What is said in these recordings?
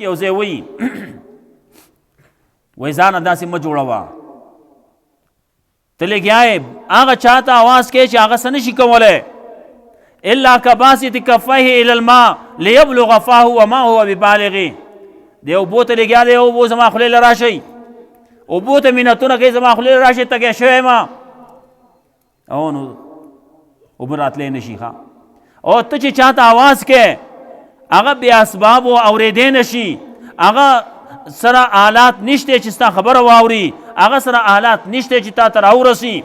یو ځای وایي وایي ځانه داسې مه جوړوه ته لګیا یې هغه چا ته اواز کوې چې هغه څه نشي کولی الا کباسط کفیه الی الماء لیبلغ فاه وما هو ببالغه دی اوبو ته لګیا دی اوبو زما خولې له راشئ اوبو ته منتونه کوي زما خولې له راشئ تږی شوی ما او نو اوبه راتلی نه شي ښه او ته چې چا ته اواز کوې هغه بې اسبابو اورېدی نه شي هغه سره آلات نشته چې ستا خبره واوري هغه سره آلات نشته چې تا ته راورسي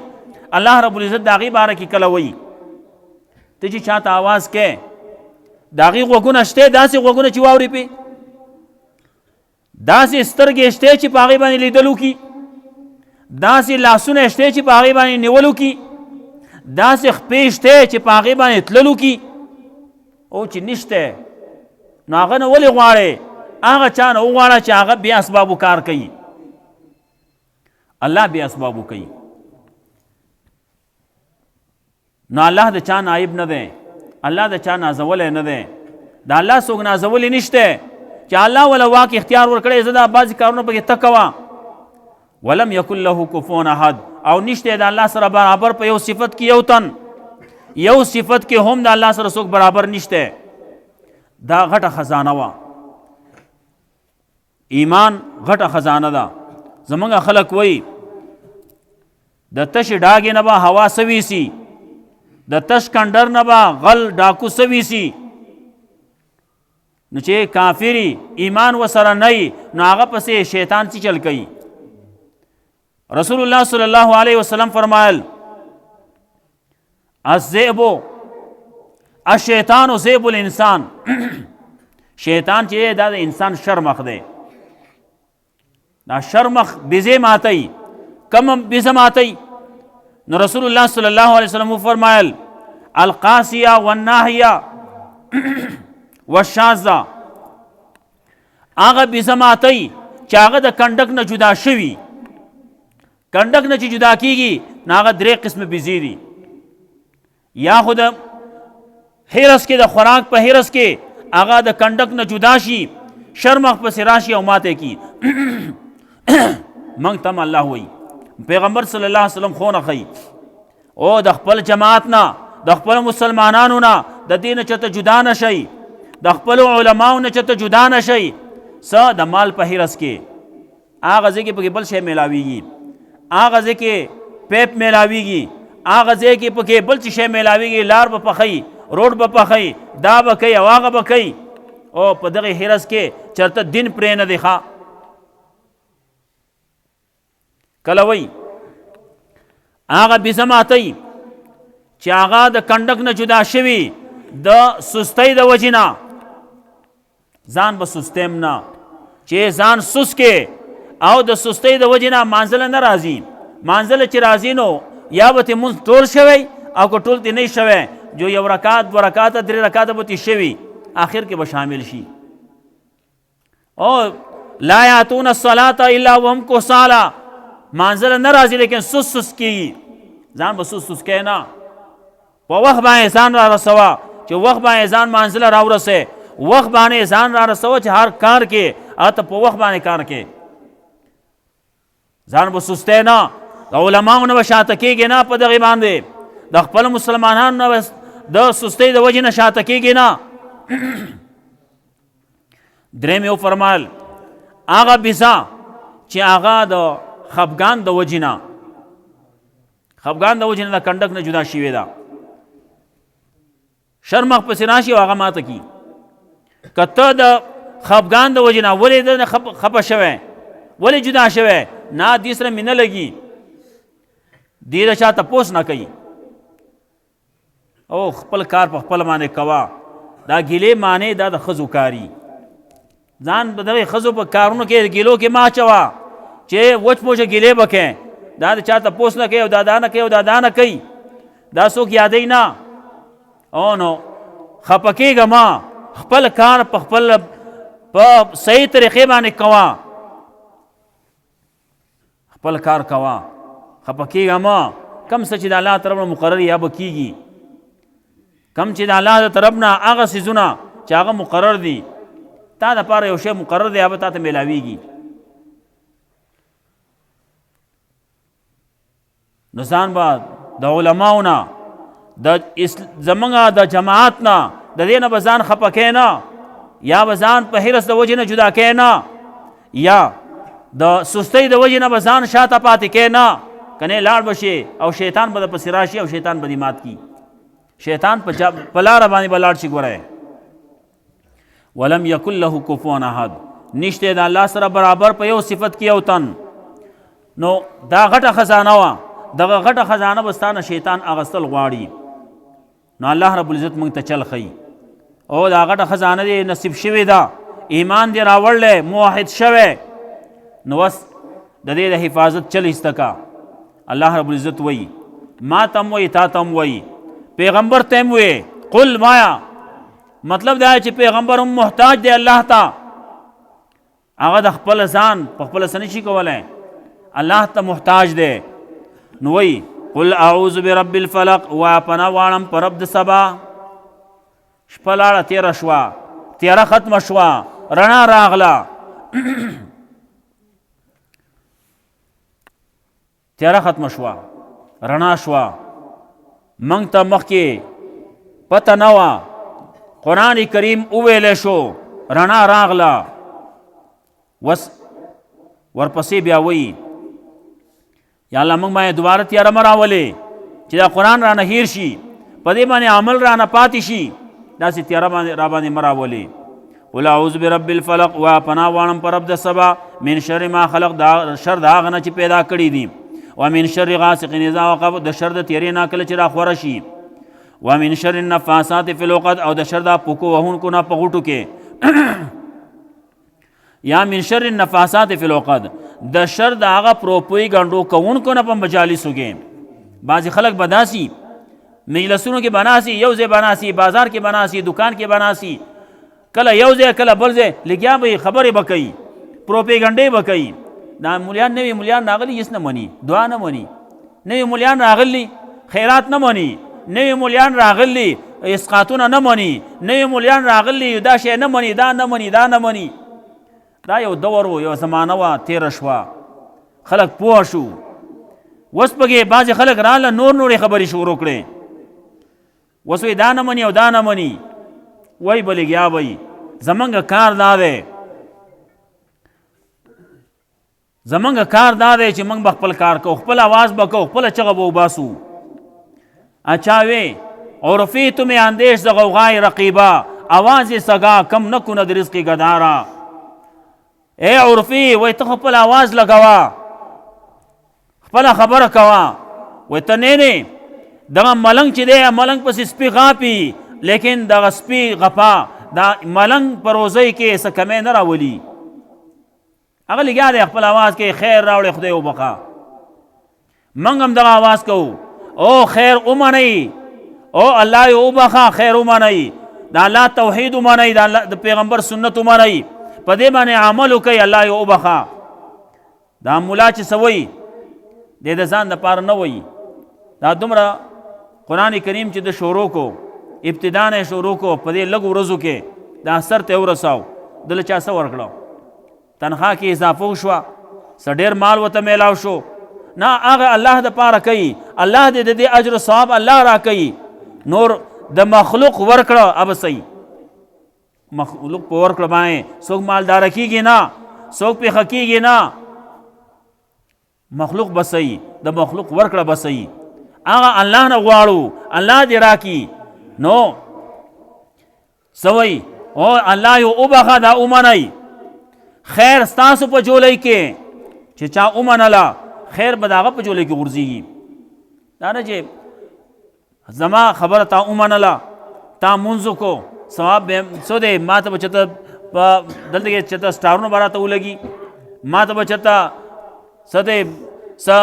الله رب العزت د هغې باره کې کله وایي ته چې چا ته آواز کوې د هغې غوږونه شته داسې غوږونه چې واوري پې داسې سترګې شته چې په هغې باندې لیدل وکړي داسې لاسونه شته چې په هغې باندې نیول وکړي داسې خپې شته چې په هغې باندې تلل وکړي او چې نشته نو هغه نه ولې غواړې هغه چا نه وغواړه چې هغه بې اسبابو کار کوي الله بې اسبابو کوي نو الله د چا نایب نه دی الله د چا نازولی نه دی د الله څوک نازولی نشته چې الله ولا واک اختیار ورکړی زه دا بعضې کارونه پکې ته کوه ولم یکن له کفون احد او نشته د الله سره برابر په یو صفت کې یو تن یو صفت کې هم د الله سره څوک برابر نشته دا غټه خزانه وه ایمان غټه خزانه ده زمونږ خلک وایي د تشې ډاګې نه به هوا سویسي د تش کنډر نه به غل ډاکو سویسي نو چې کافری ایمان وسره نه وي نو هغه پسې شیطان څه چل کوي رسول الله صلی الله علیه وسلم فرمایل الذئب الشیطان ذئب الانسان شیطان چې دا د انسان شرمخ دی دا شرمخ بیزه ماتی کم بیزه ماتی نو رسول الله صلی الله علیه وسلم فرمایل القاسیه والناهیه والشاذه هغه بیزه ماتی چې هغه د کنډک نه جدا شوي کنډک نه چې جدا کیږي نو هغه درې قسمه بیزې دي یا خو د حرس کې د خوراک په حرس کې هغه د کنډک نه جدا شي شرمخ پسې راشي او ماته کی منږ تم الله وایي پیغمبر صلی الله علیه وسلم خو نه ښیي او د خپل جماعت نه د خپل مسلمانانو نه د دې نه چېرته جدا نه شئ د خپلو علماو نه چېرته جدا نه شئ څه د مال په حرس کې هغه ځای کې پکې بل شی میلاویږي هغه ځای کې پیپ میلاویږي هغه ځای کې پکې بل څه شی میلاویږي لار به پخئ روډ به پخئ دا به کوي او هغه به کوي او په دغه حرس کې چېرته دین پرې نه دی ښه کله وایي هغه بیزه ماتی چې هغه د کنډک نه جدا شوي د سستۍ د وجې نه ځان به سستیم نه چې ځان سست کې او د سستۍ د وجې نه مانځله نه راځي مانځله چې راځي نو یا به ترې مونځ ټول شوی او که ټول ترې نه شوی جو یو رکات دو رکاته درې رکاته به ترې شوي آخر کې به شامل شي او لا یاتون الصلاة الا وهم کسالا مانځله نه راځي لیکن سست سست کېږي ځان به سست سست کوي نه په وخت باندې ځان را رسوه چې وخت باندې ځان مانځله راورسې وخت باندې ځان را رسوه چې هر کار کې هغه ته په وخت باندې کار کې ځان به سستی نه د علماو نه به شاته کېږي نه په دغې باندې د خپل مسلمانانو نه د سستۍ د وجې نه شاته کېږي نه درېم یې وفرمایل هغه بیزه چې هغه د خفګان د وجې نه خفګان د وجې نه د کنډک نه جدا شوې ده شرمخ پسې راشي او هغه ماته کي که ته د خفګان د وجې نه ولې د خفه شوی ولې جدا شوی نه دې سره مینه لګي دې د چا تپوس نه کوي او خپل کار په خپل باندې کوه دا ګیلې معنی دا د ښځو کاري ځان به دغې ښځو په کارونو کې ګیلو کې مه اچوه چې وچ پوچه ګیلې به کوې دا د چا تپوس نه کوي او دا دا نه کوي او دا دا نه کوي دا څوک یادوي نه او نو خفه کېږه مه خپل کار په خپل په صحیح طریقې باندې کوه خپل کار کوه خفه کېږه مه کم څه چې د الله طرف نه مقرر یا به کېږي کم چې د الله د طرف نه هغه څیزونه چې هغه مقرر دي تا دپاره یو شی مقرر دی هغه به تا ته میلاویږي. نو ځان به د علماو نه زمونږ د جماعت نه د دې نه به ځان خفه کې نه، یا به ځان په حرص د وجې نه جدا کې نه، یا د سستۍ د وجې نه به ځان شاته پاتې کې نه، کنې لاړ به شي او شیطان به د پسې راشي او شیطان به دې مات کي. شیطان په لاره باندې به لاړ شي. ګوره ولم یکن له کفوا احد، نشته د الله سره برابر په یو صفت کې یو تن. نو دا غټه خزانه وه، دغه غټه خزانه به ستا نه شیطان اغستل غواړي. نو الله رب العزت موږ ته چل ښیي او دا غټه خزانه دې نصیب شوې ده، ایمان دې راوړلی، موحد شوی، نو بس د دې د حفاظت چل ایسته کا. الله رب العزت وایي ما تم وایي تا تم وایي، پیغمبر تم وایي قل مایا. مطلب دا چې پیغمبر هم محتاج دی الله ته، هغه د خپل ځان په خپله څه نشي کولی، الله ته محتاج دی. نو وایي قل اعوذ برب الفلق، وایه پناه غواړم په رب د سبا. شپه لاړه تېره شوه، تیاره ختمه شوه، رڼا راغله تیاره ختمه شوه، رڼا شوه. موږ ته مخکې پته نه وه، قرآن کریم وویلی شو، رڼا راغله. ورپسې بیا وایي یا الله موږ باندې دوباره تیاره مه راولې چې دا قرآن رانه هیر شي، په دې باندې عمل رانه پاتې شي، داسې تیاره را باندې مه راولې. قل اعوذ برب الفلق، وایه پناه غواړم په رب د سبا، من شر ما خلق، د شر د هغه نه چې پیدا کړي دي، ومن شر غاسق اذا وقب، د شر د تیرې نه کله چې راخوره شي، ومن شر النفاثات فی العقد، او د شر د پوکو وهونکو نه په غوټو کې یا من شر النفاثات فی العقد، د شر د هغه پروپوی ګنډو کوونکو نه په مجالسو کې. بعضې خلک به داسي مجلسونو کې بناسي، یو ځای بناسي، بازار کې بناسي، دکان کې بناسي، کله یو ځای کله بل ځای لګیا به خبرې به کوي، پروپیګنډې به کوي. دا مولیان نوي مولیان راغلي هېڅ نه مني، دعا نه مني. نوي مولیان راغلي خیرات نه مني، نوي مولیان راغلي اسقاطونه نه مني، نوي مولیان راغلي دا شی نه مني، دا نه مني، دا نه مني. دا یو دور و، یو زمانه وه تېره شوه، خلک پوه شو. اوس پکې بعضې خلک راله نورې خبرې شروع کړې، اوس وایي دا نه مني او دا نه مني، وایي به لګیا وایي. زمونږ کار دا دی، زمونږ کار دا دی چې موږ به خپل کار کوو، خپل آواز به کوو، خپله چغه به وباسو. اچھا وی عرفیت میں اندیش ز غوغای رقیبا، آواز سگا کم نکند رزق گدارا. اے عرفی وی ته خپل آواز لګوا، خپله خبره کوه. وی ته نه دغه ملنګ چې دی ملنګ پسې سپي غاپي، لیکن دغه سپي غپا دا ملنګ په روزۍ کې څه کمی نه راولي. هغه لګیا دی خپل آواز کې خیر راوړی خدای وبخه. موږ هم دغه آواز کوو او خیر ومنئ، او الله یې وبخه، خیر ومنئ، د الله توحید ومنئ، د پیغمبر سنت ومنئ، په دې باندې عمل وکئ، الله یې وبخه. دا ملا چې څه وایي دی د ځان دپاره نه وایي. دا دومره قرآن کریم چې د شروع کو، ابتدا نه شروع کو، په دې لږ ورځو کې دا سر ته ورساو، دله چا څه ورکړو، تنخوا کې اضافه وشوه، څه ډېر مال ورته میلاو شو. نه، هغه الله دپاره کوي، الله دې د دې اجر ثواب الله را کوي. نور د مخلوق ورکړه اب صحیح، مخلوق په ورکړه باندې څوک مالداره کېږي نه، څوک پېښه کېږي نه. مخلوق به صحیح، د مخلوق ورکړه به صحیح، هغه الله نه غواړو الله دې راکړي. نو څه وایي او الله یې وبخه، دا ومنئ. خیر ستاسو په جولۍ کې چې چا ومنله، خیر به د هغه په جولۍ کې غورځېږي. دا نه چې زما خبره تا ومنله، تا مونځ وکړو، ثواب به څه دی، ما ته به چېرته په دلته کې چېرته سټارونه به راته ولګي، ما ته به چېرته څه دی څه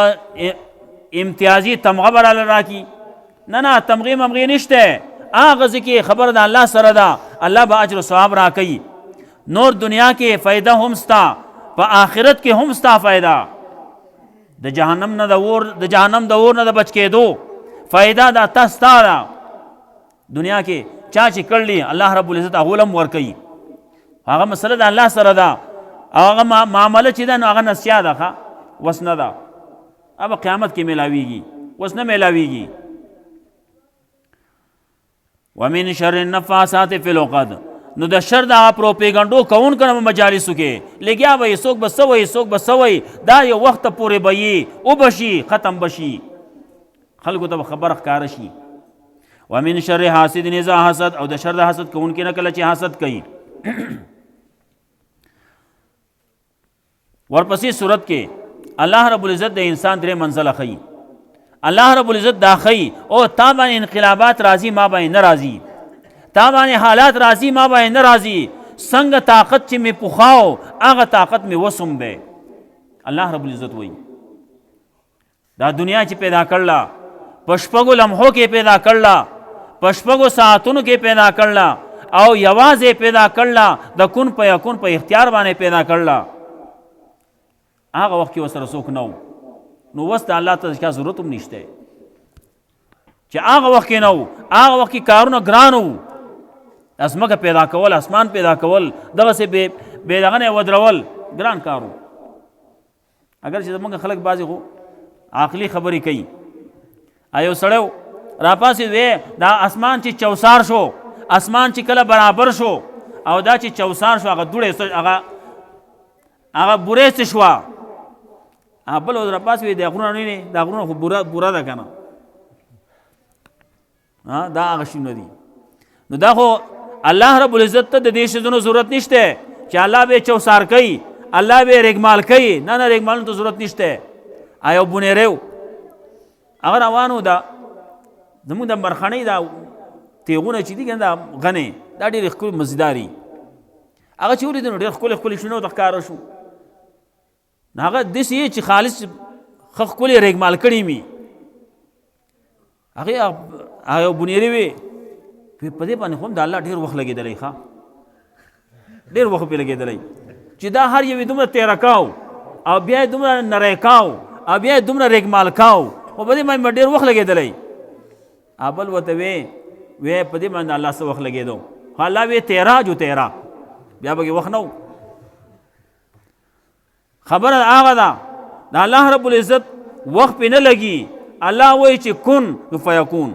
امتیازي تمغه به راله راکړي. نه، تمغې ممغې نشته. هغه ځای کې خبره د الله سره ده، الله به اجر و ثواب راکوي. نور دنیا کې فایده هم ستا، په آخرت کې هم ستا فایده. د جهنم نه د اور نه د بچ کېدو فایده دا تا ستا ده. دنیا کې چا چې کړلی الله رب العزت هغه هم ورکوي، هغه مسله د الله سره ده او هغه معامله چې ده نو هغه نسیا ده ښه وس نه ده अब قیامت کې میلاویږي وس نه میلاویږي ومن شر النفاثات فی العقد نو د شر د پروپیګنډو کون کړم مجالسو کې لګیا به څوک بسوي څوک بسوي دا یو وخت پورې به او بشي ختم بشي خلکو ته خبر ښکار شي ومن شر حاسد اذا حسد او د شر د حسد کون کې نه کله چې حسد کوي ورپسې صورت کې الله رب العزت د انسان درې منزله خي الله رب العزت دا خي او تا باندې انقلابات راځي ما باندې ناراضي تا باندې حالات راځي ما باندې ناراضي څنګه طاقت چې می پوخاو هغه طاقت می وسوم دی الله رب العزت وایي دا دنیا چې پیدا کړلا پشپغو لمحو کې پیدا کړلا پشپغو ساعتونو کې پیدا کړلا او یوازې پیدا کړلا د کون په یکون په اختیار باندې پیدا کړلا هغه وخت کې وسره څوک نو وسته الله ته ځکه ضرورت هم نشته چې هغه وخت کې نو هغه وخت کې کارونه ګرانو اسمکه پیدا کول اسمان پیدا کول دغه سه به دغه نه ودرول ګران کارو اگر چې موږ خلک بازي خو عقلي خبرې کوي ایو سړیو را پاسې وې دا اسمان چې چوسار شو اسمان چې کله برابر شو او دا چې چوسار شو هغه دوړې هغه بورې شو بل او را پاسې د غرونو نه د غرونو خو بورا ده کنه دا هغه شنو دي نو دا خو الله رب العزت ته د دې شذونو ضرورت نشته چې الله به چوسار کوي الله به رګمال کوي نه رګمال ته ضرورت نشته آیو بونیرو اگر روانو دا زموږ د مرخنۍ دا تیغونه چې دي کنه غنه دا ډېر ښکلي مزیداري هغه چې ولې ډېر ښکلي شنو د ښکاره شو هغه داسې چې خالص ښکلي رګمال کړي مي هغه آیو بونیري وي په دې باندې هم د الله ډېر وخت لګېدلی ښه ډېر وخت پرې لګېدلی چې دا هر یو دومره تیره کاو او بیا یې دومره نری کاو او بیا یې دومره رګمال کاو خو په دې باندې ډېر وخت لګېدلی بل ورته وی په دې باندې الله څه وخت لګېدو خو الله وی تیرا جو تیرا بیا به وخت نه خبره هغه ده د الله رب العزت وخت پې نه لګي الله وایي چې کن نو فیکون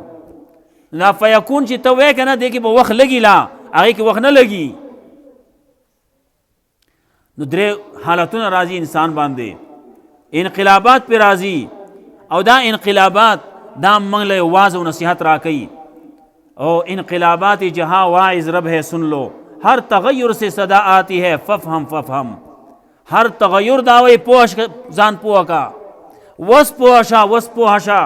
لا فیکون چې ته وایې که نه دې کې به وخت لګي لا هغې کې وخت نه لګي نو درې حالتونه راځي انسان باندې انقلابات پې راځي او دا انقلابات دا موږ له واز او نصیحت راکوي او انقلابات جہاں واعظ رب ہے سن لو ہر تغیر سے صدا آتی ہے ففہم ہر تغیر داوی پوش ځان پوه کا وس پوهشه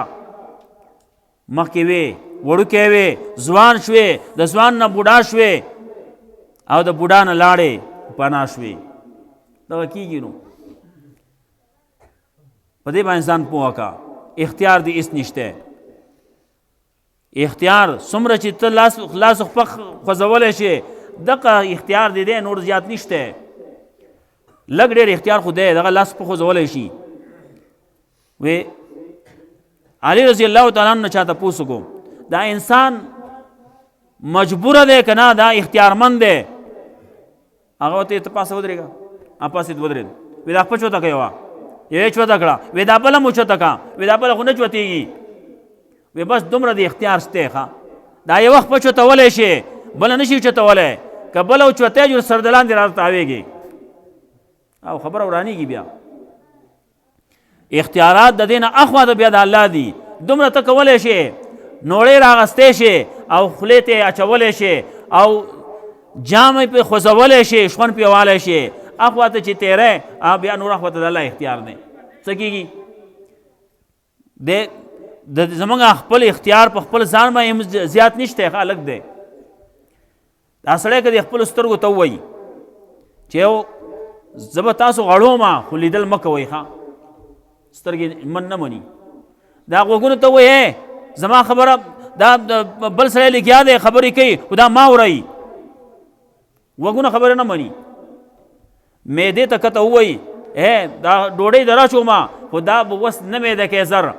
مخکې وې وړوکی وې ځوان شوې د ځوان نه بوډا شوې او د بوډا نه لاړې پناه شوې دغه کېږي نو په دې باندې ځان پوه کا اختیار دې هېڅ نشته اختیار څومره چې ته لاس خوځولی شې دغه اختیار دې دی نور زیات نشته لږ ډېر اختیار خو دی دغه لاس په خوځولی شي وی علی رضی الله تعالی عنہ چاته پوښتنه کوم دا انسان مجبور دی که نه دا اختیارمند دی هغه ته ته پاسه ودرېږه پاسې ودرېد وی دا خپه چوته کوي وا یې چوته کړه وی دا بله مو چوته کا وی دا بله خو نه چوتېږي وی بس دومره د اختیار شته ښه دا یو وخت په چوتولی شي بله نه شي چوتولی که بله وچوتی جو سر د لاندې را تاویږي او خبره ورانیږي بیا اختیارات د دې نه اخوا د بیا د الله دي دومره ته کولی شي نوړې راغستی شي او خولې ته یې اچولی شي او جام پې خوځولی شي شخون پې والی شي اخوا ته چې تیری بیا نور اخوا ته د الله اختیار دی څه کېږي د زمونږ خپل اختیار په خپل ځان باندې زیات نشته ښه الګ دی دا سړی که د خپلو سترګو ته ووایي چې یو زه به تاسو غړومه خو لیدل مه کوئ ښه سترګې من نه مني دا غوږونو ته وایي زما خبره دا بل سړی لګیا دی خبرې کوي خو دا ما اورئ غوږونه خبره نه مني معدې ته کته ووایي دا ډوډۍ در اچومه خو دا به وس نه معده کې زر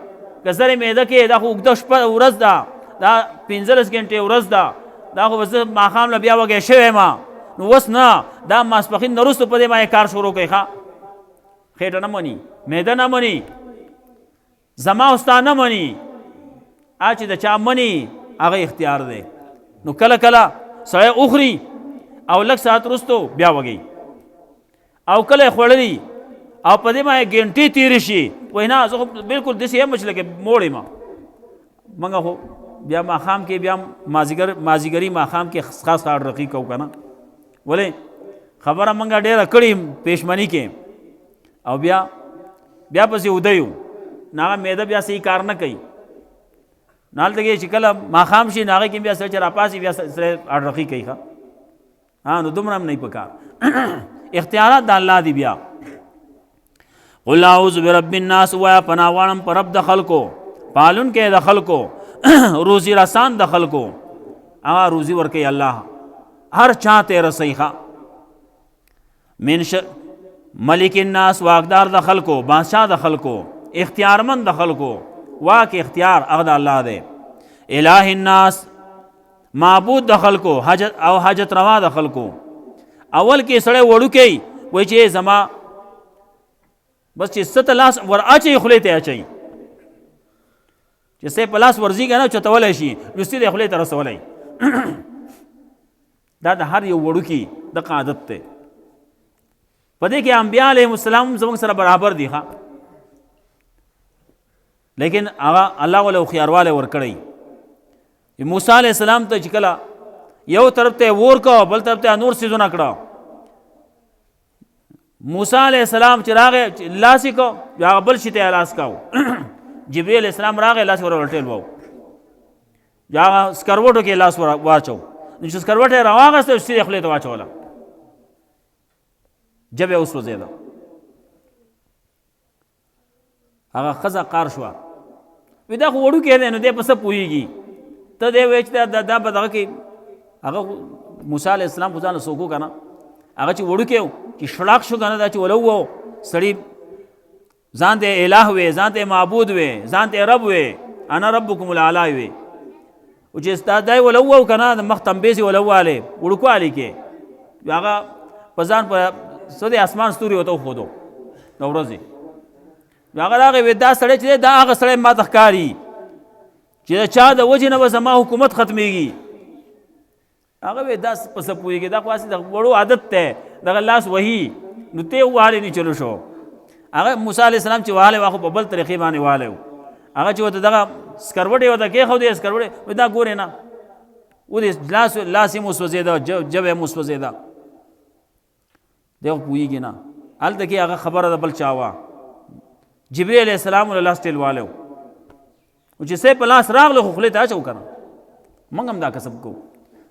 که زر معده کې دا خو اوږده شپه ورځ ده دا 15 ګنټې ورځ ده دا خو زه ماښام له بیا وږی شوی یم نو وس نه دا ماسپخین نه وروسته په دې باندې کار شروع کوي ښه خېټه نه مني معده نه مني زما او ستا نه مني چې د چا مني هغه اختیار دی نو کله کله سړی اخري او لږ ساعت وروستو بیا وږي او کله یې خوړلي او په دې باندې ګنټې تېرې شي وایي نه زه خو بلکل داسې یم چې لکه موړ یم موږ خو بیا ماښام کې بیا مازدیګري ماښام کې خاص خاص رقي کوو که نه ولې خبره موږ ډېره کړې پېشمني کې او بیا پسې وده یو نو هغه معده بیا صحیح کار نه کوي نو هلته کې چې کله ماښام شي نو هغې کې بیا سړی چې راپاسي بیا سړی رقي کوي ښه نو دومره هم نه پکار اختیارات د الله دی بیا قل اعوذ برب الناس ویا پناه غواړم په رب د خلکو پالونکی د خلکو روزی رسان د خلکو هغه روزي ورکوي الله هر چا ته رسوي ښه من ملک الناس واقدار د خلکو بادشاہ د خلکو اختیارمند د خلکو واک اختیار هغه د الله دی الہ الناس معبود د خلکو حاجت روا د خلکو اول کې سړی وړوکی وایي چې زما بس چې ست لاس ور اچي خولې ته اچي چې سه په لاس ورځي که نه چتولی شي جستي د خولې ته رسولی دا د هر یو وړوکي دغه عادت دی په دې کې انبیا علیهم السلام زموږ سره برابر دي ښه لیکن هغه الله وله هوښیاروالی ورکړی موسی علیه السلام ته چې کله یو طرف ته اور کو بل طرف ته نور څیزونه کړه موسی علیه السلام چې راغی لاس یې کو هغه بل شي ته لاس کو جبریل علیه السلام راغی لاس ور ولټېل وو یا هغه سکروټو کې لاس واچو نو چې سکروټ یې راواغسته سیدې خولې ته واچوله جبه اوس وځېده هغه ښځه قار شوه وی دا خو وړوکی دی نو دی په څه پوهېږي ته دی وایې چې دا به دغه کې هغه موسی علیه السلام خو ځان له څوک و که نه هغه چې وړوکی و چې شړاک شو که نه دا چې ولو و سړي ځان ته الہ وی ځان ته معبود وی ځان ته رب وی انا ربکم الاعلی وی او چې ستا دی ولو و که نه د مخ تنبې سي ولو والی وړوکوالي کې هغه په ځان په څه د اسمان ستوري ورته وښودو د ورځې هغه راغی وی دا سړی چې دی دا هغه سړی ما ته ښکاري چې د چا د وجې نه به زما حکومت ختمیږي هغه وی دا په څه پوهېږي دا خو هسې د وړو عادت دی دغه لاس وهي نو ته وهلی نه چلو شو هغه موسی علیه السلام چې وهلی وه خو په بل طریقې باندې وهلی و هغه چې ورته دغه سکروټ یې ورته کېښودی سکروټ وایي دا ګورې نه ودې لاس یې مو سوځېده ژبه یې مو سوځېده دی خو پوهېږي نه هلته کې هغه خبره د بل چا وه جبریل علیه السلام له لاس ټیل والی و چې څه په لاس راغله خو خولې ته اچو که نه موږ هم دا کسب کوو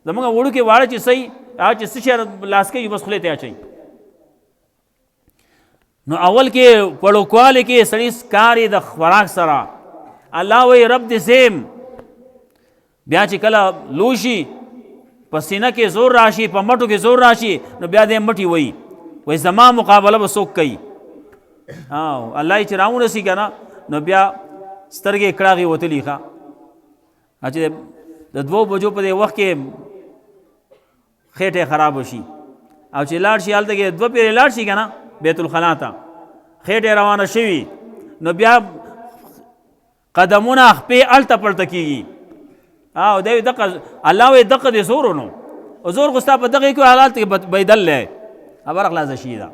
زموږ وړوکې واړه چې صحیح هغه چې څه شی لاس کوي بس خولې ته اچوي نو اول کې وړوکوالي کې سړي کار د خوراک سره الله وایي رب دې سیم بیا چې کله لوشي په سینه کې زور راشي په مټو کې زور راشي نو بیا دې مټي وایي زما مقابله به څوک کوي الله چې راونسي که نه نو بیا سترګې کړاغې وتلي ښه چې د 2 بجو په دې وخت کې خېټې خراب شي او چې لاړ شي هلته کې 2 پیرې لاړ شي که نه بیت الخلا ته خېټې روانه شوي نو بیا قدمونه خپې الته پلته کېږي او دی دقه الله وایي دقه دې زور نو زور خو ستا په دغې کې حالات کې بیدل دی خبره خلاصه شي ده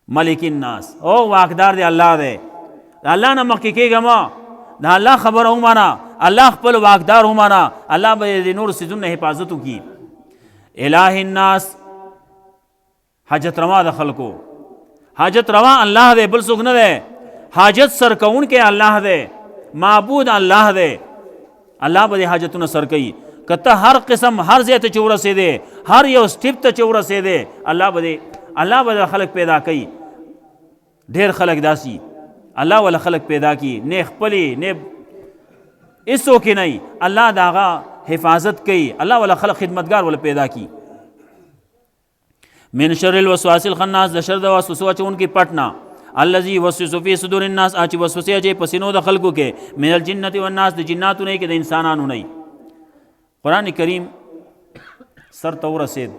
ملک الناس او واقدار دی الله دی الله نه مخکې کېږه ما د الله خبره ومانه الله خپل واقدار ومانه الله به د نور څیزونو نه حفاظت وکړي الہ الناس حاجت روا د خلکو حاجت روا الله دی بل څوک نه دی حاجت سر کوونکی الله دی معبود الله دی الله به د حاجتونه سر کوي که ته هر قسم هر ځای ته چې ورسېدې هر یو سټیپ ته چې ورسېدې الله به خلک پیدا کوي ډېر خلک داسي الله ولا خلق پیدا کی نه خپلی نه ایسو کې نه الله داغه حفاظت کوي الله ولا خلق خدمتگار ولا پیدا کی من شر الوسواس الخناس د شر د وسوسه چون کې پټنا الذي يوسوس في صدور الناس اچ وسوسه چې پسینو د خلقو کې من الجنه والناس د جناتو نه کې د انسانانو نه قران کریم سر ته ورسېد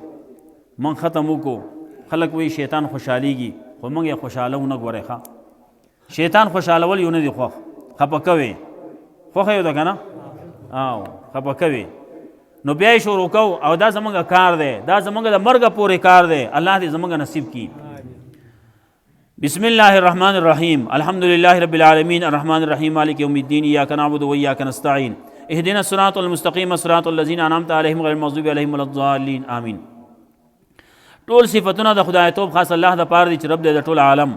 من ختم وکړو خلک وایي شیطان خوشحالیږي خو موږ یې خوشحاله ونه ګورئ ښه شیطان خوشحالول یو نه دي خوښ خفه کوې خوښه یو ده که نه او خفه کوې نو بیا یې شروع کوو او دا زموږ کار دی دا زموږ د مرګه پورې کار دی الله دې زموږ نصیب کړي بسم الله الرحمن الرحیم الحمد لله رب العالمین الرحمن الرحیم مالک یوم الدین ایاک نعبد و ایاک نستعین اهدنا الصراط المستقیم صراط الذین انعمت علیهم غیر المغضوب علیهم ولا الضالین آمین ټول صفتونه د خدای توب خاص الله د پاره دي چې رب دې د ټول عالم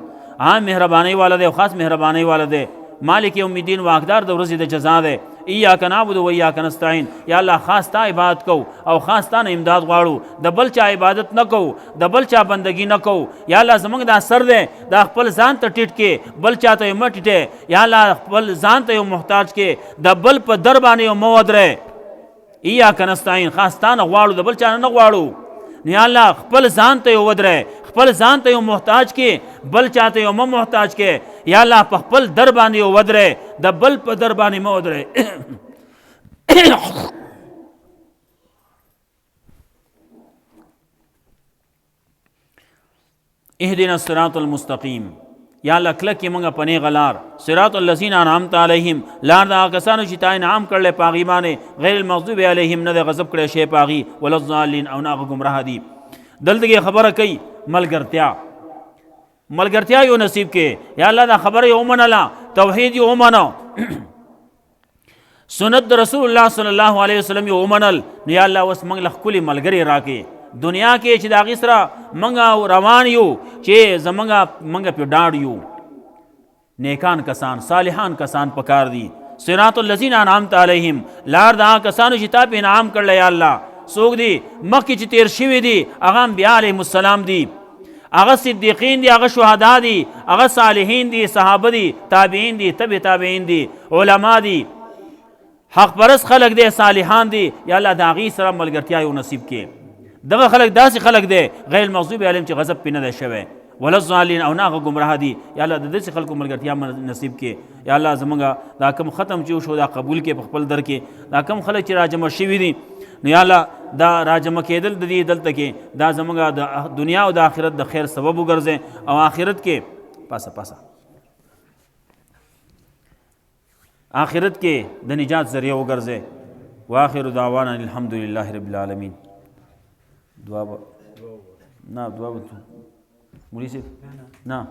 عام مهرباني والا دی او خاص مهرباني والا دی مالک یوم الدین واقدار د ورځې د جزا دی ایاک نعبد و ایاک نستعین یا الله خاص تا عبادت کو او خاص تا نه امداد غواړو د بل چا عبادت نه کو د بل چا بندگی نه کو یا الله زمونږ دا سر دی دا خپل ځان ته ټیټ کې بل چا ته مه ټیټې یا الله خپل ځان ته یو محتاج کې د بل په در باندې یو مه ودرې ایاک نستعین خاص تا نه غواړو د بل چا نه غواړو یا الله خپل ځان ته یو ودرې خپل ځان ته یو محتاج کې بل چاته یو مه محتاج کې یا الله په خپل در باندې یو ودرې د بل په در باندې مه ودرې اهدنا الصراط المستقیم یا الله کلک یې موږ په نیغه لار صراط الذین انعمت علیهم لار د هغه کسانو چې تا انعام کړلی په هغې باندې غیر المغضوب علیهم نه د غضب کړی شی په هغې ولا الضالین او نه هغه ګمراه دي دلته کې خبره کوي ملګرتیا یو نصیب کې یا الله دا خبره یې ومنله توحید یې ومنه سنت د رسول الله صلی الله علیه وسلم یې ومنل نو یا الله اوس موږ له ښکلي ملګري راکې دنیا کې چې د هغې سره موږ روان یو چې موږ پې ډاډ یو نیکان کسان صالحان کسان پکار دي صراط الذین انعمت علیهم لار د هغه کسانو چې تا پې انعام کړلی یا الله څوک دي مخکې چې تیر شوي دي هغه انبیا علیهم السلام دي هغه صدیقین دي هغه شهدا دي هغه صالحین دي صحابه دي تابعین دي تبع تابعین دي علما دي حق پرست خلق دي صالحان دي یا الله د هغې سره ملګرتیا یو نصیب کې دغه خلک داسې خلک دی غیر المغضوب علیهم چې غضب پې نه دی شوی ولا الضالین او نه هغه ګمراه دي یا الله د داسې خلکو ملګرتیا نصیب کې یا الله زموږ دا کم ختم چې وشو دا قبول کې په خپل در کې دا کم خلک چې راجمع شوي دي نو یا الله دا راجمع کېدل د دې دلته کې دا زموږ د دنیا او د آخرت د خیر سبب وګرځي او آخرت کې پاسه آخرت کې د نجات ذریعہ وګرځي واخر دعوانا الحمد لله رب العالمین دعا نه دعا مولوی صاحب نه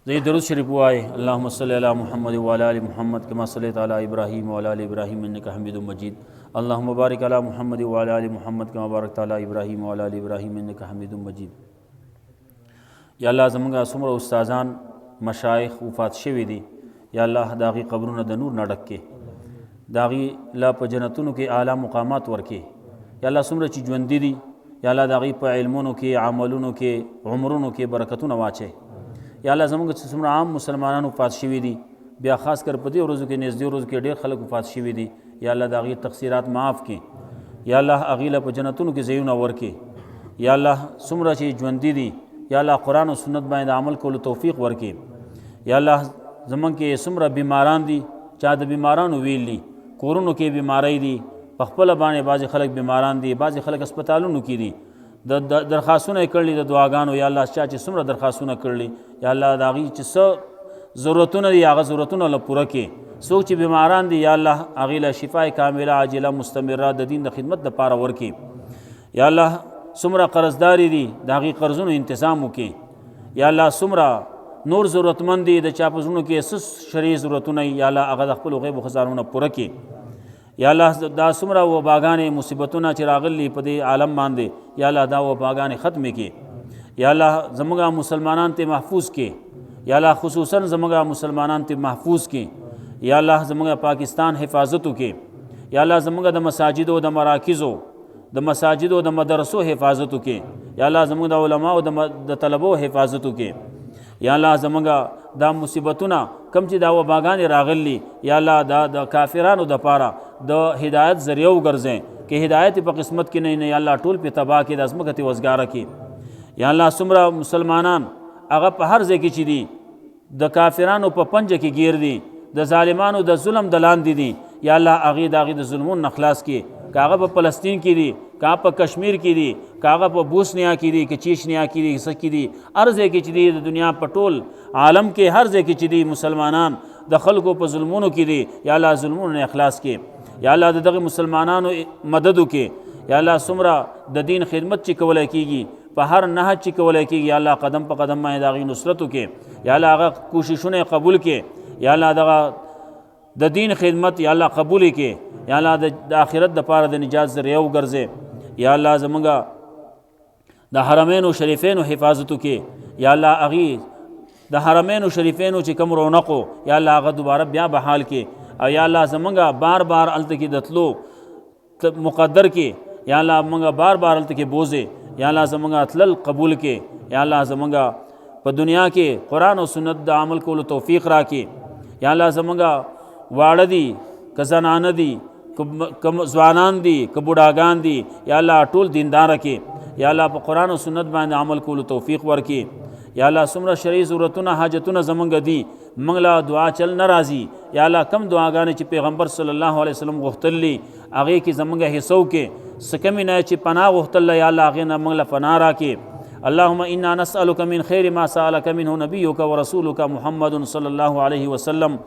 زي درود شریف وای اللهم صل علی محمد وعلى ال محمد كما صليت على ابراهيم وعلى ال ابراهيم انك حميد مجيد اللهم بارك على محمد وعلى ال محمد كما باركت على ابراهيم وعلى ال ابراهيم انك حميد مجيد یا الله زمونږ څومره استادان مشایخ وفات شوي دي یا الله د هغې قبرونه د نور نه ډک کړي د هغې لا په جنتونو کې اعلی مقامات ورکړي یا الله څومره چې ژوندي دي یا الله د هغې په علمونو کې عملونو کې عمرونو کې برکتونه واچوي یا الله زموږ چې څومره عام مسلمانان وفات شوي دي بیا خاص کر په دې ورځو کې نږدې ورځو کې ډېر خلک وفات شوي دي یا الله د هغې تقصیرات معاف کړي یا الله هغې له په جنتونو کې ځایونه ورکړي یا الله څومره چې ژوندي دي یا الله قرآن او سنت باندې عمل کولو توفیق ورکړي یا الله زموږ کې څومره بیماران دي چا د بیمارانو ویل دي کورونو کې بیماری دي په خپله باندې بعضې خلک بیماران دي بعضې خلک هسپتالونو کې دي د درخواستونه یې کړلي د دعاګانو یا الله چا چې څومره درخواستونه کړلي یا الله د هغې چې څه ضرورتونه دي هغه ضرورتونه له پوره کړي څوک چې بیماران دي یا الله هغې له شفای کامله عاجله مستمره د دین د خدمت دپاره ورکړي یا الله څومره قرضداري دي د هغې قرضونو انتظام وکړي یا الله څومره نور ضرورتمند دي د چا په زړونو کې څه شرعي ضرورتونه یا الله هغه د خپلو غیبو خزانونه پوره کړي یا الله دا څومره وباګانې مصیبتونه چې راغلي په دې عالم باندې یا الله دا وباګانې ختمې کړي یا الله زموږ مسلمانان ته محفوظ کړي یا الله خصوصا زموږ مسلمانان ته محفوظ کړي یا الله زموږ پاکستان حفاظت وکړي یا الله زموږ د مساجدو د مراکزو د مساجدو د مدرسو حفاظت وکړي یا الله زموږ د علماو د طلبو حفاظت وکړي یا الله زموږ دا مصیبتونه کم چې دا وباګانې راغلي یا الله دا د کافرانو دپاره د هدایت ذریعه وګرځئ که هدایت په قسمت کې نه یا الله ټول پې تباه کړي د ځمکه تې وزګاره کړي یا الله څومره مسلمانان هغه په هر ځای کې چې دي د کافرانو په پنجه کې ګیر دي د ظالمانو د ظلم د لاندې دي یا الله هغې د هغې د ظلمونو نه خلاص کړي که هغه په فلسطین کې دي که هغه په کشمیر کې دي که هغه په بوسنیا کې دي که چیچنیا کې دي څه کې دي هر ځای کې چې دي د دنیا په ټول عالم کې هر ځای کې چې دي مسلمانان د خلکو په ظلمونو کې دي یا الله ظلمونو نه اخلاص کړي یا الله د دغه مسلمانانو مدد وکړي یا الله څومره د دین خدمت چې کولی کېږي په هر نهج چې کولی کېږي یا الله قدم په قدم باندې د هغې نصرت وکړي یا الله هغه کوششونه قبول کړي یا الله دغه د دین خدمت یا الله قبول کړي یا الله د آخرت دپاره د نجات ذریعه وګرځې یا الله زمونږ د حرمینو شریفینو حفاظت وکړي یا الله هغې د حرمینو شریفینو چې کوم رونقو یا الله هغه دوباره بیا بحال کړي او یا الله زمونږ بار بار هلته کې د تلو مقدر کې یا الله مونږ بار بار هلته کې بوځې یا الله زمونږ تلل قبول کې یا الله زمونږ په دنیا کې قرآن او سنت د عمل کولو توفیق راکړي یا الله زمونږ واړه دي که زنانه دي که ځوانان دي که بوډاګان دي یا الله ټول دینداره کې یا الله په قرآن او سنت باندې عمل کولو توفیق ورکړي یا الله څومره شرعي ضرورتونه حاجتونه زمونږ دي موږ له دعا چل نه راځي یا الله کم دعاګانې چې پیغمبر صلی الله علیه وسلم غوښتلي هغې کې زمونږ حصو کې څه کمې نه چې پناه غوښتله یا الله هغې نه موږ له پناه راکړي اللهم انا نسألك من خير ما سألك منه نبيك ورسولك محمد صلى الله عليه وسلم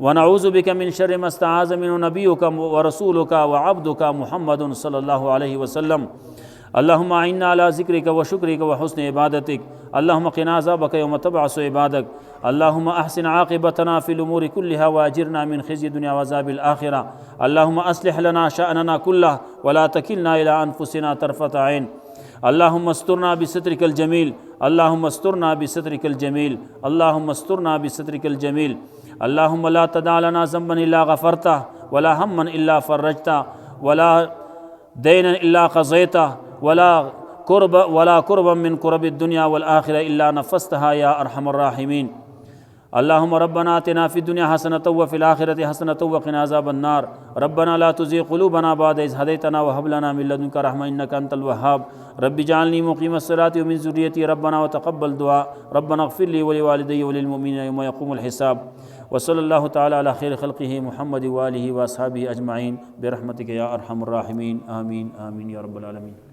ونعوذ بك من شر ما استعاذ منه نبيك ورسولك وعبدك محمد صلى الله عليه وسلم اللهم اعنا على ذكرك وشكرك وحسن عبادتك اللهم قنا عذابك يوم تبعث عبادك اللهم احسن عاقبتنا في الامور كلها واجرنا من خزي الدنيا وعذاب الاخره اللهم اصلح لنا شأننا كله ولا تكلنا الى انفسنا طرفة عين اللهم استرنا بسترك الجميل اللهم استرنا بسترك الجميل اللهم استرنا بسترك الجميل اللهم لا تدع لنا ذنبا الا غفرته ولا هما الا فرجته ولا دينا الا قضيته ولا قربا من قرب الدنيا والآخرة إلا نفستها يا أرحم الراحمين اللهم ربنا آتنا في الدنيا حسنة وفي الآخرة حسنة وقنا عذاب النار ربنا لا تزغ قلوبنا بعد إذ هديتنا وهب لنا من لدنك رحمة إنك أنت الوهاب رب اجعلني مقيم الصلاة ومن ذريتي ربنا وتقبل دعاء ربنا اغفر لي ولوالدي وللمؤمنين يوم يقوم الحساب وصلى الله تعالى على خير خلقه محمد وآله وأصحابه أجمعين برحمتك يا أرحم الراحمين آمين آمين يا رب العالمين